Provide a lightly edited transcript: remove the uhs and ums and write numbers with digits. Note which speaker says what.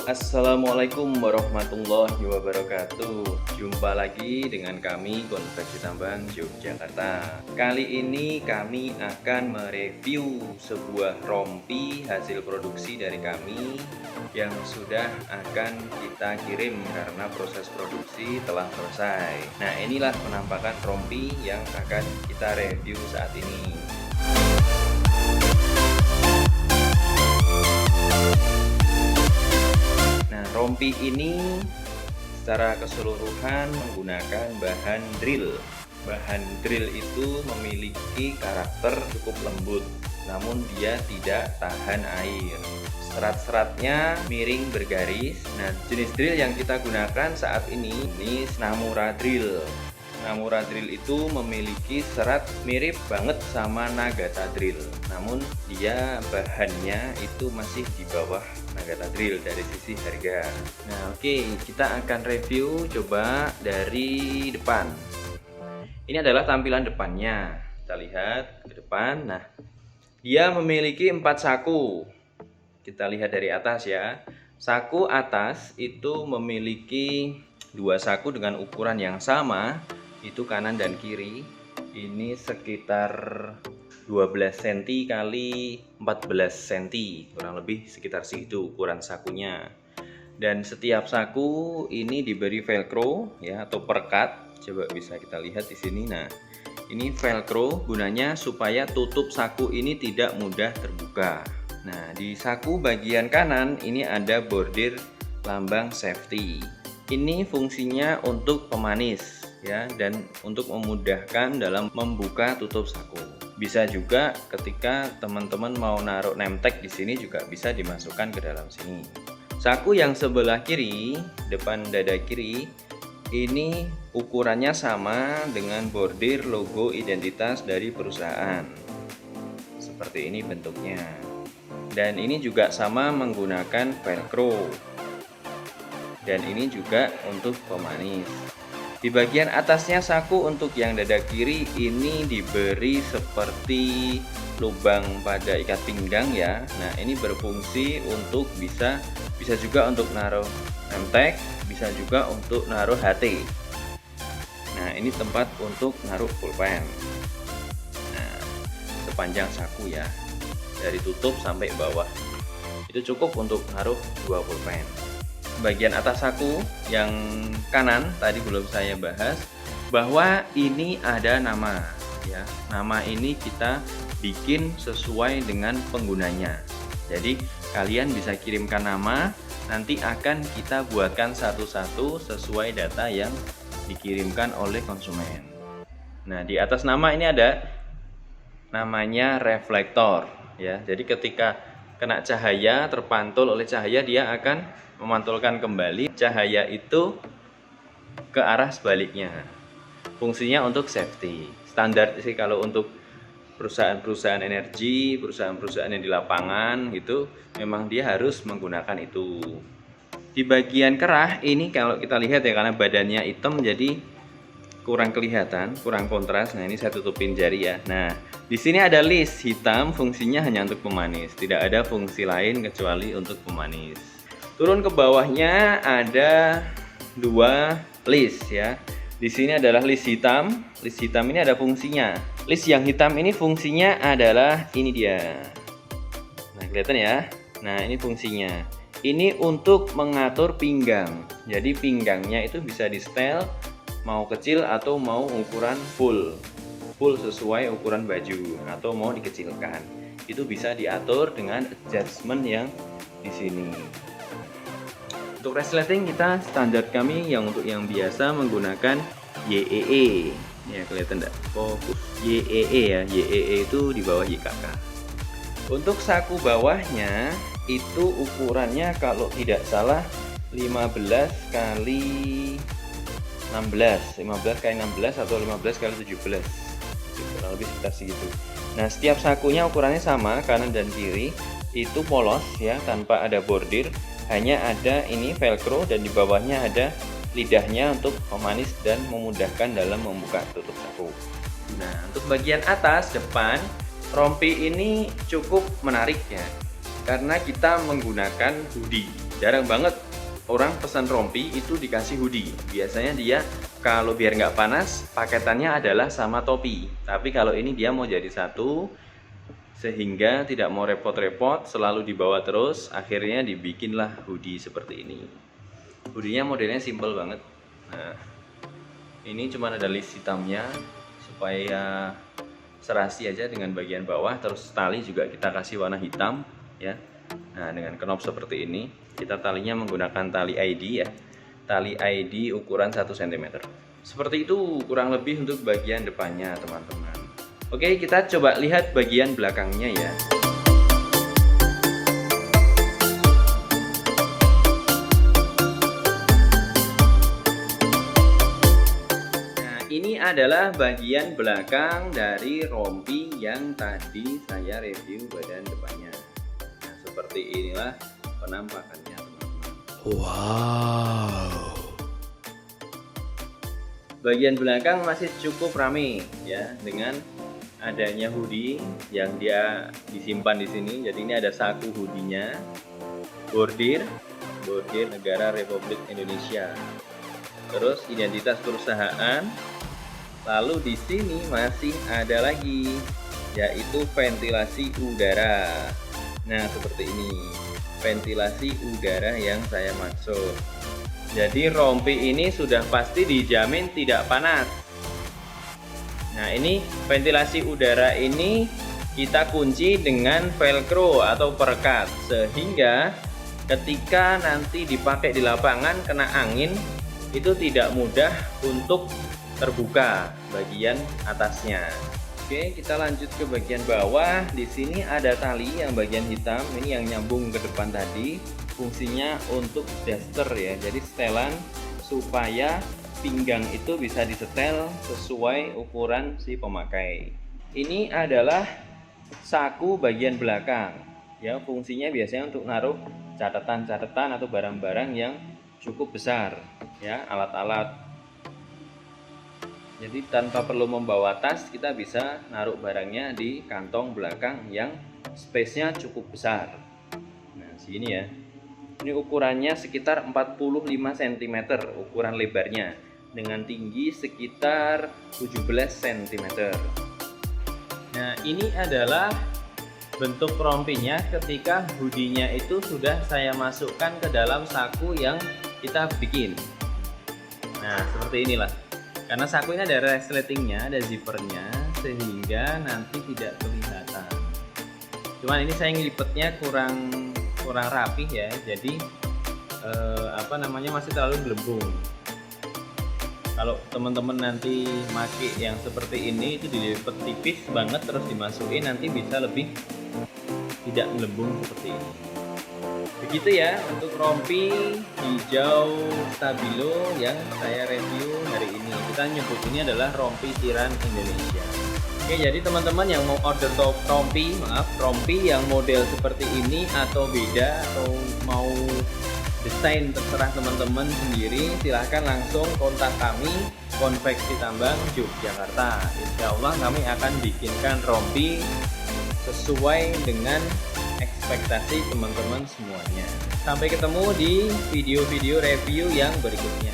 Speaker 1: Assalamualaikum warahmatullahi wabarakatuh. Jumpa lagi dengan kami Konveksi Tambang Yogyakarta. Kali ini kami akan mereview sebuah rompi hasil produksi dari kami yang sudah akan kita kirim karena proses produksi telah selesai. Nah, inilah penampakan rompi yang akan kita review saat ini. Rompi ini secara keseluruhan menggunakan bahan drill. Bahan drill itu memiliki karakter cukup lembut, namun dia tidak tahan air. Serat-seratnya miring bergaris. Nah, jenis drill yang kita gunakan saat ini Namura drill. Namura drill itu memiliki serat mirip banget sama Nagata drill, namun dia bahannya itu masih di bawah Nagata drill dari sisi harga. Nah, oke, kita akan review coba dari depan. Ini adalah tampilan depannya. Kita lihat ke depan. Nah, dia memiliki 4 saku. Kita lihat dari atas ya. Saku atas itu memiliki 2 saku dengan ukuran yang sama, itu kanan dan kiri. Ini sekitar 12 cm kali 14 cm, kurang lebih sekitar segitu ukuran sakunya. Dan setiap saku ini diberi velcro ya, atau perekat. Coba bisa kita lihat di sini. Nah, ini velcro gunanya supaya tutup saku ini tidak mudah terbuka. Nah, di saku bagian kanan ini ada bordir lambang safety. Ini fungsinya untuk pemanis ya, dan untuk memudahkan dalam membuka tutup saku. Bisa juga ketika teman-teman mau naruh name tag di sini juga bisa dimasukkan ke dalam sini. Saku yang sebelah kiri, depan dada kiri, ini ukurannya sama dengan bordir logo identitas dari perusahaan. Seperti ini bentuknya. Dan ini juga sama menggunakan velcro. Dan ini juga untuk pemanis. Di bagian atasnya saku untuk yang dada kiri ini diberi seperti lubang pada ikat pinggang ya. Nah, ini berfungsi untuk bisa juga untuk naruh name tag, bisa juga untuk naruh HT. Nah, ini tempat untuk naruh pulpen. Nah, sepanjang saku ya, dari tutup sampai bawah itu cukup untuk naruh 2 pulpen. Bagian atas saku yang kanan tadi belum saya bahas, bahwa ini ada nama ya. Nama ini kita bikin sesuai dengan penggunanya. Jadi kalian bisa kirimkan nama, nanti akan kita buatkan satu-satu sesuai data yang dikirimkan oleh konsumen. Nah, di atas nama ini ada namanya reflektor ya. Jadi ketika kena cahaya, terpantul oleh cahaya, dia akan memantulkan kembali cahaya itu ke arah sebaliknya. Fungsinya untuk safety. Standar sih kalau untuk perusahaan-perusahaan energi, perusahaan-perusahaan yang di lapangan gitu, memang dia harus menggunakan itu. Di bagian kerah ini kalau kita lihat ya, karena badannya hitam jadi kurang kelihatan, kurang kontras. Nah, ini saya tutupin jari ya. Nah, di sini ada list hitam, fungsinya hanya untuk pemanis, tidak ada fungsi lain kecuali untuk pemanis. Turun ke bawahnya ada 2 list ya. Di sini adalah list hitam. List hitam ini ada fungsinya. List yang hitam ini fungsinya adalah ini dia. Nah, kelihatan ya. Nah, ini fungsinya. Ini untuk mengatur pinggang. Jadi pinggangnya itu bisa di setel mau kecil atau mau ukuran full sesuai ukuran baju, atau mau dikecilkan. Itu bisa diatur dengan adjustment yang di sini. Untuk resleting kita standar kami yang untuk yang biasa menggunakan YEE. Ya, kelihatan enggak? Fokus. YEE ya. YEE itu di bawah YKK. Untuk saku bawahnya itu ukurannya kalau tidak salah 15 kali 16, 15 kali 16 atau 15 kali 17. Kurang lebih sekitar segitu. Nah, setiap sakunya ukurannya sama, kanan dan kiri. Itu polos ya, tanpa ada bordir. Hanya ada ini velcro, dan di bawahnya ada lidahnya untuk pemanis dan memudahkan dalam membuka tutup saku. Nah, untuk bagian atas depan rompi ini cukup menarik ya, karena kita menggunakan hoodie. Jarang banget orang pesan rompi itu dikasih hoodie. Biasanya dia kalau biar nggak panas, paketannya adalah sama topi. Tapi kalau ini dia mau jadi satu, sehingga tidak mau repot-repot, selalu dibawa terus. Akhirnya dibikinlah hoodie seperti ini. Hoodie-nya modelnya simple banget. Nah, ini cuma ada list hitamnya supaya serasi aja dengan bagian bawah. Terus tali juga kita kasih warna hitam ya. Nah, dengan knop seperti ini, kita talinya menggunakan tali ID ya. Tali ID ukuran 1 cm. Seperti itu kurang lebih untuk bagian depannya, teman-teman. Oke, kita coba lihat bagian belakangnya ya. Ini adalah bagian belakang dari rompi yang tadi saya review bagian depannya. Nah, seperti inilah penampakannya, teman-teman. Wow. Bagian belakang masih cukup rame ya, dengan adanya hoodie yang dia disimpan di sini. Jadi ini ada saku hoodie-nya, bordir negara Republik Indonesia. Terus identitas perusahaan. Lalu di sini masih ada lagi, yaitu ventilasi udara. Nah, seperti ini, ventilasi udara yang saya maksud. Jadi rompi ini sudah pasti dijamin tidak panas. Nah, ini ventilasi udara ini kita kunci dengan velcro atau perekat, sehingga ketika nanti dipakai di lapangan kena angin itu tidak mudah untuk terbuka bagian atasnya. Oke, kita lanjut ke bagian bawah. Di sini ada tali yang bagian hitam, ini yang nyambung ke depan tadi. Fungsinya untuk daster ya, jadi setelan supaya pinggang itu bisa disetel sesuai ukuran si pemakai. Ini adalah saku bagian belakang ya, fungsinya biasanya untuk naruh catatan-catatan atau barang-barang yang cukup besar ya, alat-alat. Jadi tanpa perlu membawa tas, kita bisa naruh barangnya di kantong belakang yang space-nya cukup besar. Nah, sini ya. Ini ukurannya sekitar 45 cm ukuran lebarnya, dengan tinggi sekitar 17 cm. Nah, ini adalah bentuk rompinya ketika hoodie-nya itu sudah saya masukkan ke dalam saku yang kita bikin. Nah, seperti inilah. Karena saku ini ada resletingnya, ada zippernya, sehingga nanti tidak kelihatan. Cuman ini saya ngelipetnya kurang rapih ya, jadi masih terlalu gelembung. Kalau teman-teman nanti pakai yang seperti ini, itu dilipet tipis banget terus dimasukin, nanti bisa lebih tidak gelembung seperti ini. Begitu ya untuk rompi hijau stabilo yang saya review hari ini. Kita nyebut ini adalah rompi tiran Indonesia. Oke, jadi teman-teman yang mau order rompi yang model seperti ini atau beda, atau mau desain terserah teman-teman sendiri, silahkan langsung kontak kami, Konveksi Tambang Yogyakarta. Insya Allah kami akan bikinkan rompi sesuai dengan ekspektasi teman-teman semuanya. Sampai ketemu di video-video review yang berikutnya.